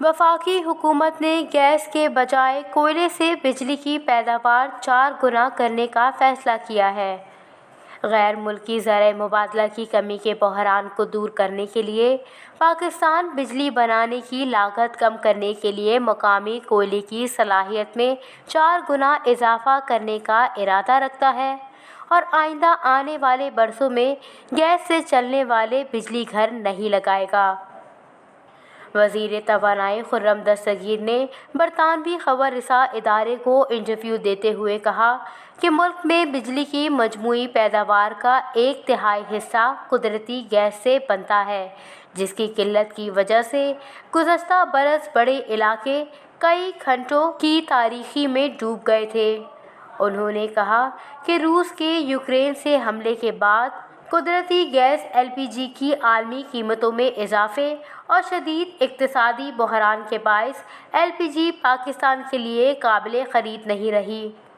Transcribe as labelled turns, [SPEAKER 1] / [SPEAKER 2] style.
[SPEAKER 1] وفاقی حکومت نے گیس کے بجائے کوئلے سے بجلی کی پیداوار 4 گنا کرنے کا فیصلہ کیا ہے۔ غیر ملکی زرعی مبادلہ کی کمی کے بحران کو دور کرنے کے لیے پاکستان بجلی بنانے کی لاگت کم کرنے کے لیے مقامی کوئلے کی صلاحیت میں 4 گنا اضافہ کرنے کا ارادہ رکھتا ہے اور آئندہ آنے والے برسوں میں گیس سے چلنے والے بجلی گھر نہیں لگائے گا۔ وزیر توانائی خرم دستگیر نے برطانوی خبر رساں ادارے کو انٹرویو دیتے ہوئے کہا کہ ملک میں بجلی کی مجموعی پیداوار کا 1/3 حصہ قدرتی گیس سے بنتا ہے، جس کی قلت کی وجہ سے گزشتہ برس بڑے علاقے کئی گھنٹوں کی تاریکی میں ڈوب گئے تھے۔ انہوں نے کہا کہ روس کے یوکرین سے حملے کے بعد قدرتی گیس LPG کی عالمی قیمتوں میں اضافے اور شدید اقتصادی بحران کے باعث LPG پاکستان کے لیے قابل خرید نہیں رہی۔